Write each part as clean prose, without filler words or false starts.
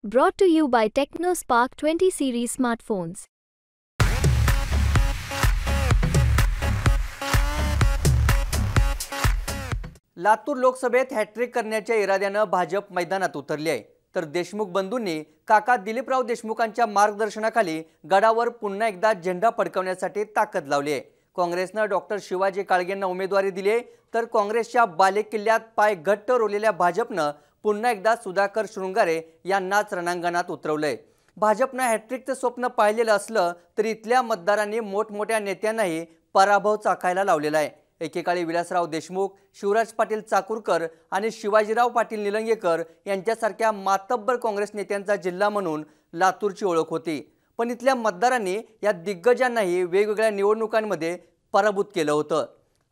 Brought to you by TechnoSpark 20 series smartphones. Latur लोकसभेत hat trick करण्याच्या इराद्याने भाजप मैदानात उतरली आहे। तर देशमुख बंधूंनी काका दिलीपराव देशमुखांच्या मार्गदर्शनाखाली गडावर पुन्हा एकदा झेंडा फडकवण्यासाठी ताकद लावली आहे। काँग्रेसने डॉक्टर शिवाजी काळगेंना उमेदवारी दिली आहे, तर काँग्रेसच्या बालेकिल्ल्यात पाय घट्ट रोवलेल्या भाजपने पुन्हा एकदा सुधाकर शृंगारे यांनाच रणांगणात उतरवलंय। भाजपने हॅट्रिकचं स्वप्न पाहिलेलं असलं तरी इथल्या मतदारांनी मोठमोठ्या नेत्यांनाही पराभव चाखायला लावलेला आहे। एकेकाळी विलासराव देशमुख, शिवराज पाटील चाकूरकर आणि शिवाजीराव पाटील निलंगेकर यांच्यासारख्या मातब्बर काँग्रेस नेत्यांचा जिल्हा म्हणून लातूरची ओळख होती, पण इथल्या मतदारांनी या दिग्गजांनाही वेगवेगळ्या निवडणुकांमध्ये पराभूत केलं होतं।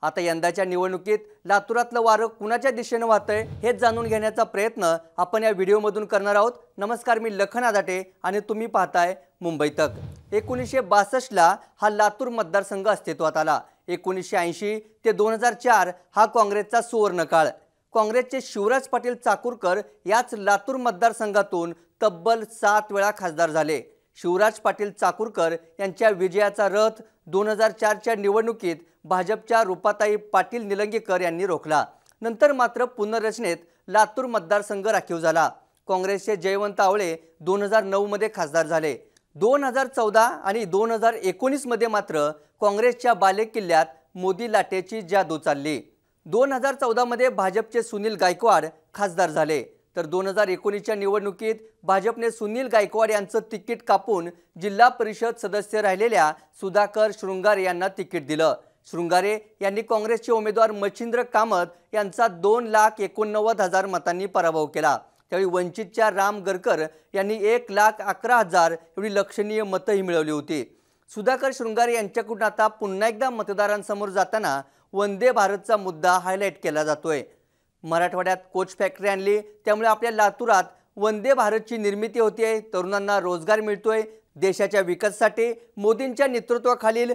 आता यंदाच्या निवडणुकीत लातूरातलं वारं कुणाच्या दिशेने वाहतंय हे जाणून घेण्याचा प्रयत्न आपण या व्हिडिओमधून करणार आहोत। नमस्कार, मी लखन आदाटे आणि तुम्ही पाहताय मुंबई तक। 1962 ला हा लातूर मतदारसंघ अस्तित्वात आला। 1980 ते 2004 हा काँग्रेसचा सुवर्णकाळ। काँग्रेसचे शिवराज पाटील चाकूरकर याच लातूर मतदारसंघातून तब्बल 7 वेळा खासदार झाले। शिवराज पाटील चाकूरकर यांच्या विजयाचा रथ 2004 च्या निवडणुकीत भाजपच्या रूपाताई पाटील निलंगेकर यांनी रोखला। नंतर मात्र पुनर्रचनेत लातूर मतदारसंघ राखीव झाला। काँग्रेसचे जयवंत आवळे 2009 मध्ये खासदार झाले। 2014 आणि 2019 मध्ये मात्र काँग्रेसच्या बालेकिल्ल्यात मोदी लाटेची जादू चालली। 2014 मध्ये भाजपचे सुनील गायकवाड खासदार झाले, तर 2019 च्या निवडणुकीत भाजपने सुनील गायकवाड यांचं तिकीट कापून जिल्हा परिषद सदस्य राहिलेल्या सुधाकर शृंगारे यांना तिकीट दिलं। शृंगारे यांनी काँग्रेसचे उमेदवार मच्छिंद्र कामत यांचा 2,89,000 मतांनी पराभव केला। त्यावेळी वंचितच्या राम गरकर यांनी 1,11,000 एवढी लक्षणीय मतंही मिळवली होती। सुधाकर शृंगारे यांच्याकडून आता पुन्हा एकदा मतदारांसमोर जाताना वंदे भारतचा मुद्दा हायलाइट केला जातोय। मराठवाड्यात कोच फॅक्टरी आणली, त्यामुळे आपल्या लातूरात वंदे भारतची निर्मिती होतीये, तरुणांना रोजगार मिळतोय। देशाच्या विकासासाठी मोदींच्या नेतृत्वाखालील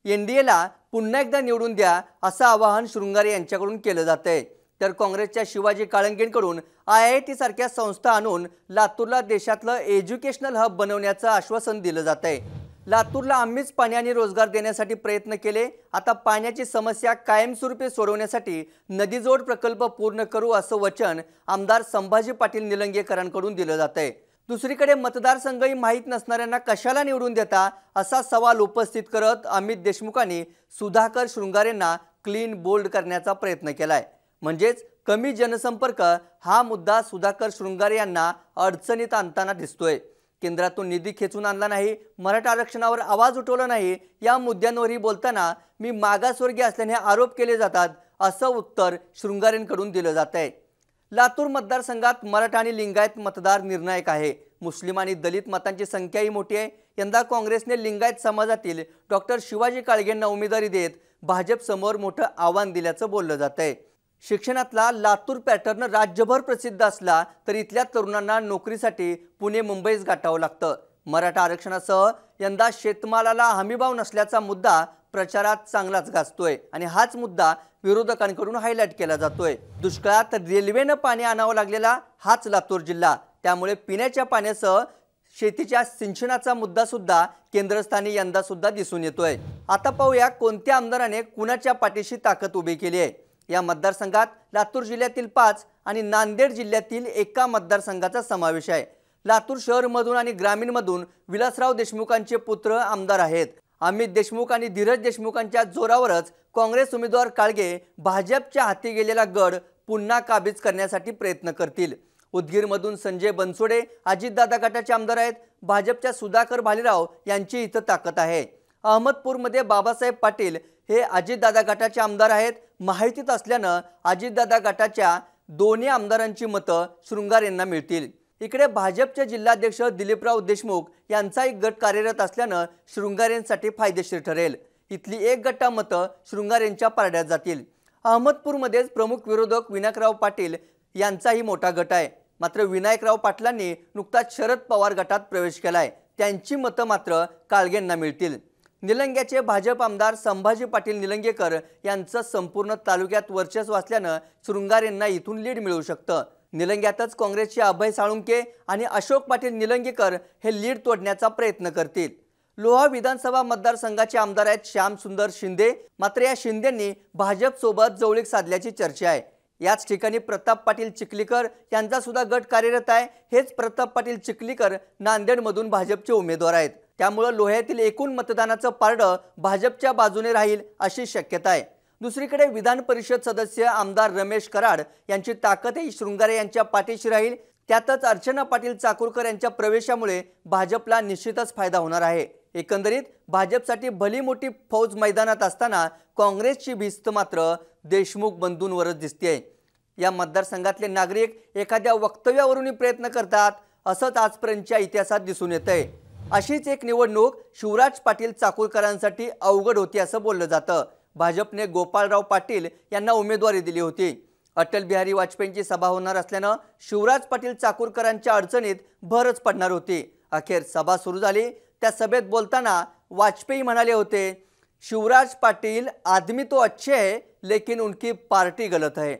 एनडीएला पुन्हा एकदा निवडून द्या असं आवाहन शृंगारे यांच्याकडून केलं जातंय। तर काँग्रेसच्या शिवाजी काळगेंकडून IIT सारख्या संस्था आणून लातूरला देशातलं एज्युकेशनल हब बनवण्याचं आश्वासन दिलं जातंय। लातूरला आम्हीच पाणी आणि रोजगार देण्यासाठी प्रयत्न केले, आता पाण्याची समस्या कायमस्वरूपी सोडवण्यासाठी नदीजोड प्रकल्प पूर्ण करू असं वचन आमदार संभाजी पाटील निलंगेकरांकडून दिलं जातंय। दुसरीकडे मतदारसंघही माहीत नसणाऱ्यांना कशाला निवडून देता असा सवाल उपस्थित करत अमित देशमुखांनी सुधाकर शृंगारेंना क्लीन बोल्ड करण्याचा प्रयत्न केलाय। म्हणजेच कमी जनसंपर्क हा मुद्दा सुधाकर शृंगारे यांना अडचणीत आणताना दिसतोय। केंद्रातून निधी खेचून आणला नाही, मराठा आरक्षणावर आवाज उठवला नाही, या मुद्द्यांवरही बोलताना मी मागासवर्गीय असल्याने आरोप केले जातात असं उत्तर शृंगारेंकडून दिलं जातंय। लातूर मतदारसंघात मराठा आणि लिंगायत मतदार निर्णायक आहे। मुस्लिम आणि दलित मतांची संख्याही मोठी आहे। यंदा काँग्रेसने लिंगायत समाजातील डॉक्टर शिवाजी काळगेंना उमेदवारी देत भाजप समोर मोठं आव्हान दिल्याचं बोललं जातंय। शिक्षणातला लातूर पॅटर्न राज्यभर प्रसिद्ध असला तरी इथल्या तरुणांना नोकरीसाठी पुणे मुंबईच गाठावं लागतं। मराठा आरक्षणासह यंदा शेतमालाला हमीभाव नसल्याचा मुद्दा प्रचारात चांगलाच गाजतोय आणि हाच मुद्दा विरोधकांकडून हायलाइट केला जातोय। दुष्काळात रेल्वेनं पाणी आणावं लागलेला हाच लातूर जिल्हा, त्यामुळे पिण्याच्या पाण्यासह शेतीच्या सिंचनाचा मुद्दा सुद्धा केंद्रस्थानी यंदा सुद्धा दिसून येतोय। आता पाहूया कोणत्या आमदाराने कुणाच्या पाठीशी ताकद उभी केली आहे। या मतदारसंघात लातूर जिल्ह्यातील 5 आणि नांदेड जिल्ह्यातील 1 मतदारसंघाचा समावेश आहे। लातूर शहरमधून आणि ग्रामीणमधून विलासराव देशमुखांचे पुत्र आमदार आहेत। अमित देशमुख आणि धीरज देशमुखांच्या जोरावरच काँग्रेस उमेदवार काळगे भाजपच्या हाती गेलेला गड पुन्हा काबीज करण्यासाठी प्रयत्न करतील। उदगीरमधून संजय बनसोडे अजितदादा गटाचे आमदार आहेत। भाजपच्या सुधाकर भालेराव यांची इथं ताकद आहे। अहमदपूरमध्ये बाबासाहेब पाटील हे अजितदादा गटाचे आमदार आहेत। माहितीत असल्यानं अजितदादा गटाच्या दोन्ही आमदारांची मतं शृंगारेंना मिळतील। इकडे भाजपचे जिल्हाध्यक्ष दिलीपराव देशमुख यांचा एक गट कार्यरत असल्यानं शृंगारेंसाठी फायदेशीर ठरेल। इथली एक गट्टा मतं शृंगारेंच्या पारड्यात जातील। अहमदपूरमध्येच प्रमुख विरोधक विनायकराव पाटील यांचाही मोठा गट आहे, मात्र विनायकराव पाटलांनी नुकताच शरद पवार गटात प्रवेश केलाय, त्यांची मतं मात्र काळगेंना मिळतील। निलंग्याचे भाजप आमदार संभाजी पाटील निलंगेकर यांचं संपूर्ण तालुक्यात वर्चस्व असल्यानं शृंगारेंना इथून लीड मिळू शकतं। निलंग्यातच काँग्रेसचे अभय साळुंके आणि अशोक पाटील निलंगेकर हे लीड तोडण्याचा प्रयत्न करतील। लोहा विधानसभा मतदारसंघाचे आमदार आहेत श्याम सुंदर शिंदे, मात्र या शिंदेंनी भाजप सोबत जवळीक साधल्याची चर्चा आहे। याच ठिकाणी प्रताप पाटील चिखलीकर यांचा सुद्धा गट कार्यरत आहे। हेच प्रताप पाटील चिखलीकर नांदेडमधून भाजपचे उमेदवार आहेत। त्यामुळे लोह्यातील एकूण मतदानाचं पारडं भाजपच्या बाजूने राहील अशी शक्यता आहे। दुसरीकडे विधान परिषद सदस्य आमदार रमेश कराड यांची ताकदही शृंगारे यांच्या पाठीशी राहील। त्यातच अर्चना पाटील चाकूरकर यांच्या प्रवेशामुळे भाजपला निश्चितच फायदा होणार आहे। एकंदरीत भाजपसाठी भली मोठी फौज मैदानात असताना काँग्रेसची भिस्त मात्र देशमुख बंधूंवरच दिसते। या मतदारसंघातले नागरिक एखाद्या वक्तव्यावरून प्रयत्न करतात असंच आजपर्यंतच्या इतिहासात दिसून येतंय। अशीच एक निवडणूक शिवराज पाटील चाकूरकरांसाठी अवघड होती असं बोललं जातं। भाजपने गोपाळराव पाटील यांना उमेदवारी दिली होती। अटल बिहारी वाजपेयींची सभा होणार असल्यानं शिवराज पाटील चाकूरकरांच्या अडचणीत भरच पडणार होती। अखेर सभा सुरू झाली। त्या सभेत बोलताना वाजपेयी म्हणाले होते, शिवराज पाटील आदमी तो अच्छे है लेकिन उनकी पार्टी गलत है।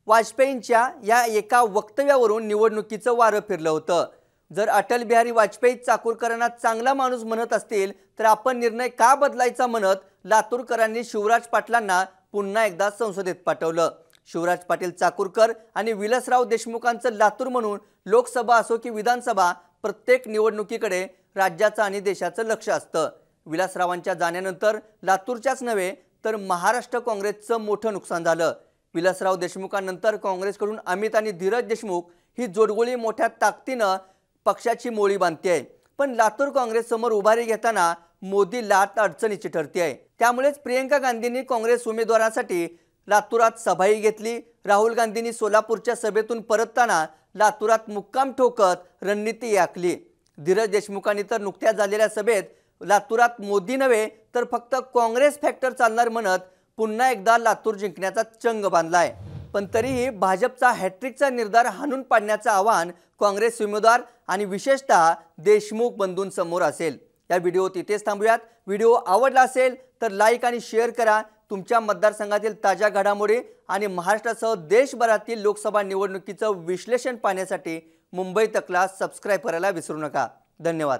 वाजपेयींच्या या एका वक्तव्यावरून निवडणुकीचं वारं फिरलं होतं। जर अटल बिहारी वाजपेयी चाकूरकरांना चांगला माणूस म्हणत असतील तर आपण निर्णय का बदलायचा म्हणत लातूरकरांनी शिवराज पाटलांना पुन्हा एकदा संसदेत पाठवलं। शिवराज पाटील चाकूरकर आणि विलासराव देशमुखांचं लातूर म्हणून लोकसभा असो की विधानसभा प्रत्येक निवडणुकीकडे राज्याचं आणि देशाचं लक्ष असतं। विलासरावांच्या जाण्यानंतर लातूरच्याच नव्हे तर महाराष्ट्र काँग्रेसचं मोठं नुकसान झालं। विलासराव देशमुखांनंतर काँग्रेसकडून अमित आणि धीरज देशमुख ही जोडगोळी मोठ्या ताकदीनं पक्षाची मोळी बांधते। पण लातूर काँग्रेस समोर उभारी घेताना मोदी लाट अडचणीची ठरते आहे। त्यामुळेच प्रियंका गांधींनी काँग्रेस उमेदवारासाठी लातूरात सभाही घेतली। राहुल गांधींनी सोलापूरच्या सभेतून परतताना लातूरात मुक्काम ठोकत रणनीती आखली। धीरज देशमुखांनी तर नुकत्याच झालेल्या सभेत लातूरात मोदी नव्हे तर फक्त काँग्रेस फॅक्टर चालणार म्हणत पुन्हा एकदा लातूर जिंकण्याचा चंग बांधलाय। पण तरीही भाजपचा हॅट्रिकचा निर्धार हाणून पाडण्याचं आव्हान काँग्रेस उमेदवार आणि विशेषतः देशमुख बंधूंसमोर असेल। या व्हिडिओत इथेच थांबूयात। व्हिडिओ आवडला असेल तर लाईक आणि शेअर करा। तुमच्या मतदारसंघातील ताज्या घडामोडी आणि महाराष्ट्रासह देशभरातील लोकसभा निवडणुकीचं विश्लेषण पाहण्यासाठी मुंबई तकला सबस्क्राइब करायला विसरू नका। धन्यवाद।